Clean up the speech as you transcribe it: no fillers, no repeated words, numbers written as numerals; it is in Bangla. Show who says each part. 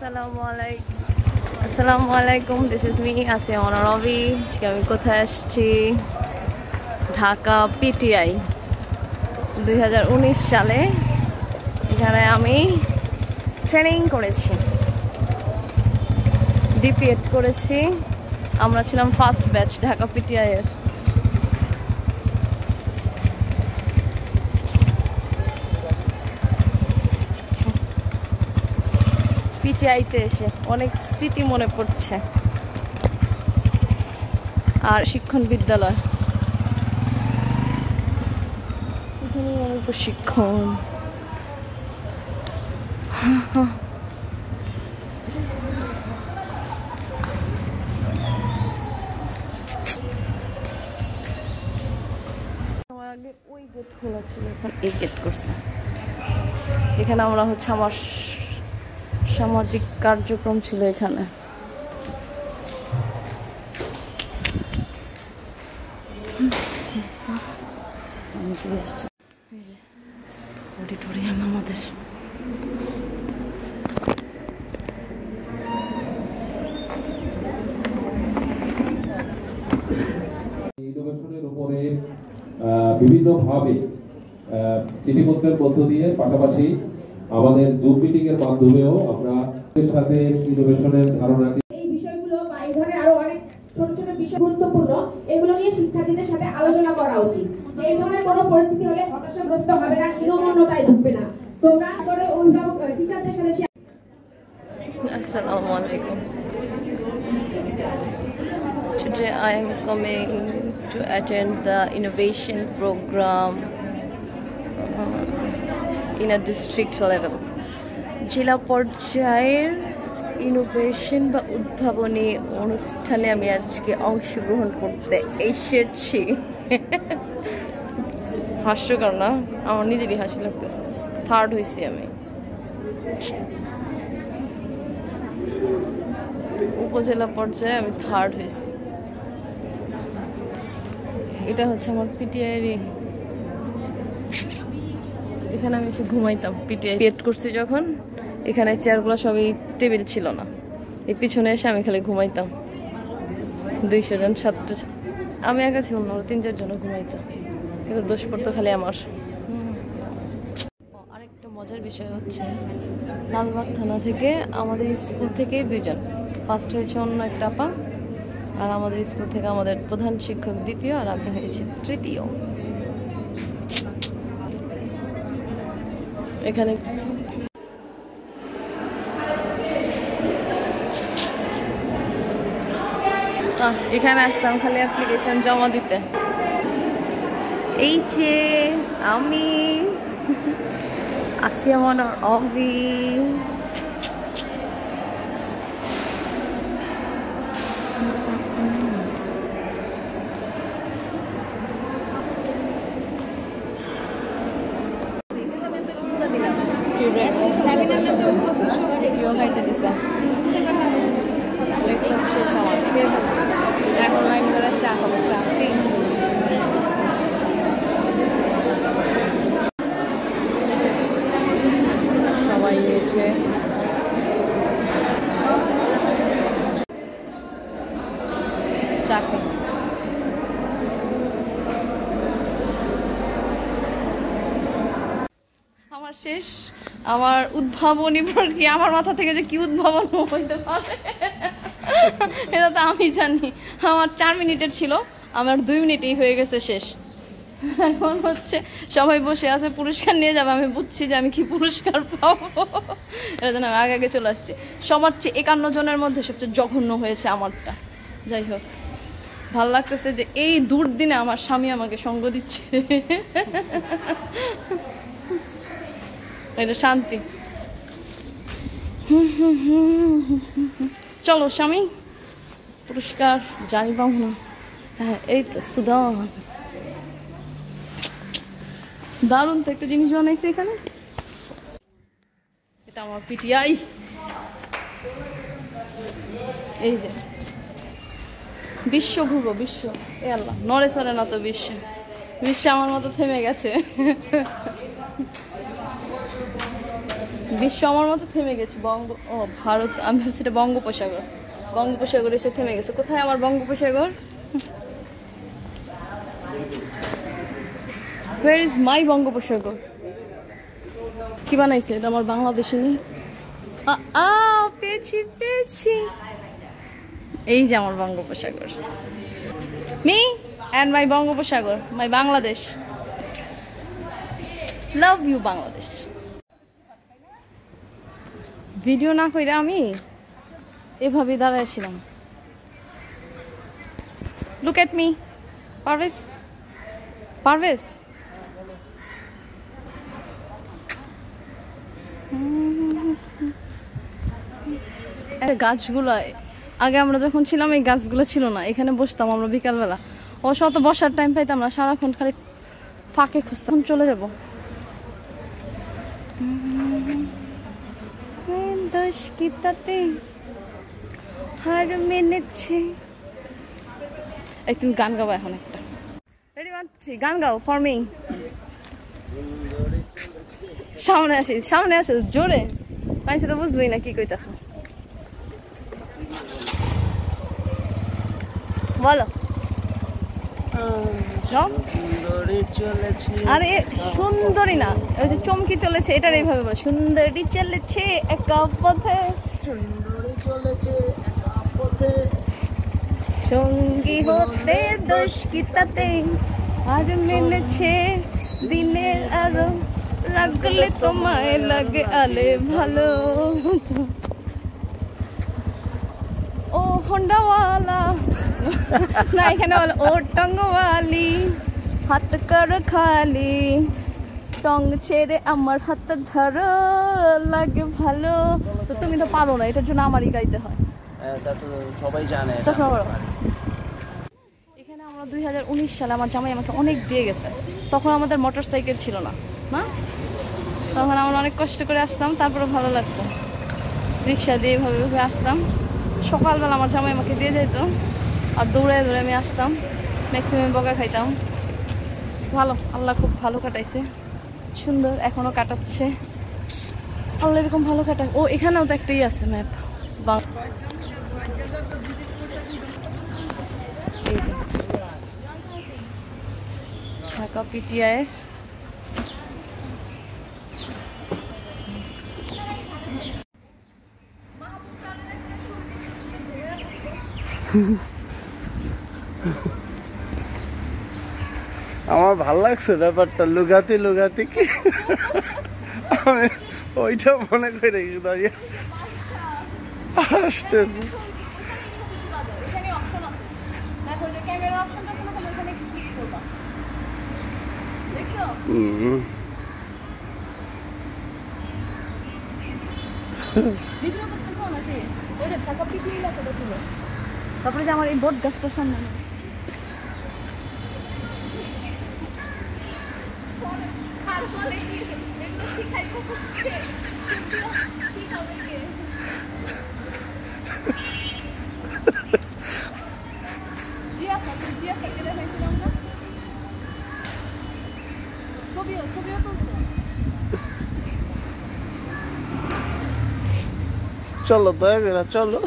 Speaker 1: আসসালামু আলাইকুম, দিস ইজ মি আসিয়া মনা রবি। আমি কোথায় আসছি? ঢাকা পিটিআই 2019 সালে এখানে আমি ট্রেনিং করেছি, ডিপিএড করেছি। আমরা ছিলাম ফার্স্ট ব্যাচ ঢাকা পিটিআই এর। পিটিআইতে এসে অনেক স্মৃতি মনে পড়ছে। আর শিক্ষণ বিদ্যালয়, এখানে অনেক প্রশিক্ষণ। আগে ওই গেট খোলা ছিল, এখন এই গেট করছে। এখানে আমরা আমার সামাজিক কার্যক্রম ছিল এখানে। অডিটোরিয়াম আমাদের।
Speaker 2: ইনোভেশনের উপরে বিভিন্নভাবে চিঠিপত্রের মধ্য দিয়ে পাশাপাশি আমাদের জুম মিটিং এর মাধ্যমেও আমরা এর সাথে ইনোভেশনের ধারণাটি
Speaker 3: এই বিষয়গুলো বা এই ধরনের আরো অনেক ছোট ছোট বিষয় গুরুত্বপূর্ণ, এগুলো নিয়ে শিক্ষার্থীদের সাথে আলোচনা করা উচিত। যে এই ধরনের কোনো পরিস্থিতি হলে হতাশাগ্রস্ত হবে না, হীনমন্যতায় ঢুকবে না। তোমরা করে অভিভাবক টিচারদের সাথে share.
Speaker 1: Assalamu alaikum. Today I am coming to attend the innovation program in a district level. জেলা পর্যায়ের ইনোভেশন বা উদ্ভাবনী অনুষ্ঠানে আমি আজকে অংশগ্রহণ করতে এসেছি। হাস্যকর না? আমার নিজেরই হাসি লাগতেছে। থার্ড হয়েছি আমি। উপজেলা পর্যায়ে আমি থার্ড হয়েছি। এটা আমার পিটিআই। এখানে আমি এসে ঘুমাইতাম। পিটিআই পেট করছি যখন, এখানে চেয়ারগুলো সবই টেবিল ছিল না, এই পিছনে এসে আমি খালি ঘুমাইতাম। 200 জন ছাত্র, আমি একা ছিলাম না, 3-4 জন ঘুমাইতাম, কিন্তু দোষ পড়তো খালি আমার। আরেকটা মজার বিষয় হচ্ছে, লালবাগ থানা থেকে আমাদের স্কুল থেকে 2 জন ফার্স্ট হয়েছে, অন্য একটা আপা। আর আমাদের স্কুল থেকে আমাদের প্রধান শিক্ষক দ্বিতীয়, আর আমি হয়েছি তৃতীয়। এখানে এখানে আসতাম খালি অ্যাপ্লিকেশন জমা দিতে। এই যে আমি আসিয়া মনা রবি। এখন লাইন ধরে চা খাবো, চা সবাই নিয়েছে। চা খাই। আমার শেষ, আমার উদ্ভাবনী প্রক্রিয়া। আমার মাথা থেকে যে কি উদ্ভাবন হইতে পারে এটা তো আমি জানি। আমার 4 মিনিটের ছিল, আমার 2 মিনিটেই হয়ে গেছে শেষ। এখন সবাই বসে আছে, পুরস্কার নিয়ে যাবে। আমি বুঝছি যে আমি কি পুরস্কার পাবো, এর জন্য আমি আগে চলে আসছি। সবার চেয়ে 51 জনের মধ্যে সবচেয়ে জঘন্য হয়েছে আমারটা। যাই হোক, ভাল লাগতেছে যে এই দুর্দিনে আমার স্বামী আমাকে সঙ্গ দিচ্ছে। এটা শান্তি। চলো স্বামী, পুরস্কার জানি পাবো না। হ্যাঁ, এই তো সুদান। দারুণ তো একটা জিনিস বানাইছে এখানে। এটা আমার পিটিআই। এই যে বিশ্ব ঘুরবো, বিশ্ব। এ আল্লাহ, নড়ে চড়ে না তো বিশ্ব। বিশ্ব আমার মতো থেমে গেছে। বিশ্ব আমার মতো থেমে গেছে। ভারত, আমি ভাবছি এটা বঙ্গোপসাগর। বঙ্গোপসাগর এসে থেমে গেছে। কোথায় আমার বঙ্গোপসাগর? Where is my বঙ্গোপসাগর? কি বানাইছে এটা? আমার বাংলাদেশে নেই। পেয়েছি। এই যে আমার বঙ্গোপসাগর। Me and my বঙ্গোপসাগর, my Bangladesh. Love you Bangladesh. Video না কইরা আমি এভাবে দাঁড়াইছিলাম। Look at me, Parvez. গাছগুলো আগে আমরা যখন ছিলাম এই গাছগুলো ছিল না, এখানে বসতাম আমরা বিকালবেলা। ও শত বসার টাইম পাইতাম না, সারাক্ষণ খালি ফাঁকে খুঁজতাম। চলে যাবো। দোষ কি তাতে হার মেনেছে। এই তুমি গান গাও এখন একটা। রেডি 1 2 3 গান গাও ফর মি। সামনে আসো জোরে, মানুষ তো বুঝবই না কি কইতাছো। বলো। আরে সুন্দরী না, ওই যে চমকি চলেছে, এটার এইভাবে বলো। সুন্দরী চলেছে একা পথে, সঙ্গী হতে দোষ কি তাতে আর মেনেছে দিনের আরো, রাগলে তোমায় লাগে আলে ভালো। ও হন্ডাওয়ালা না, এখানে বলো ও টঙ্গওয়ালি, হাত কর খালি, টং ছেড়ে আমার হাত ধরো লাগে ভালো। তো তুমি তো পারো না, এটার জন্য আমারই গাইতে হয়।
Speaker 4: সবাই জানে।
Speaker 1: এখানে আমরা 2019 সালে আমার জামাই আমাকে অনেক দিয়ে গেছে। তখন আমাদের মোটর সাইকেল ছিল না, তখন আমরা অনেক কষ্ট করে আসতাম, তারপরে ভালো লাগতো। রিক্সা দিয়ে এভাবে আসতাম। সকালবেলা আমার জামাই আমাকে দিয়ে যেত, আর দৌড়ে আমি আসতাম। ম্যাক্সিমাম বকা খাইতাম। ভালো, আল্লাহ খুব ভালো কাটাইছে, সুন্দর এখনো কাটাচ্ছে আল্লাহ, এরকম ভালো কাটায়। ও এখানেও তো একটাই আছে ম্যাপ। এই যে ঢাকা পিটিআইয়ের
Speaker 4: আমার ভাল লাগছে ব্যাপারটা, লুগাতি কি আমি ওইটা মনে করে রেখে দাঁড়িয়ে আসতেছি।
Speaker 1: তারপরে যে আমার এই বট গাছটার সামনে
Speaker 4: চলো দয়া করে চলো।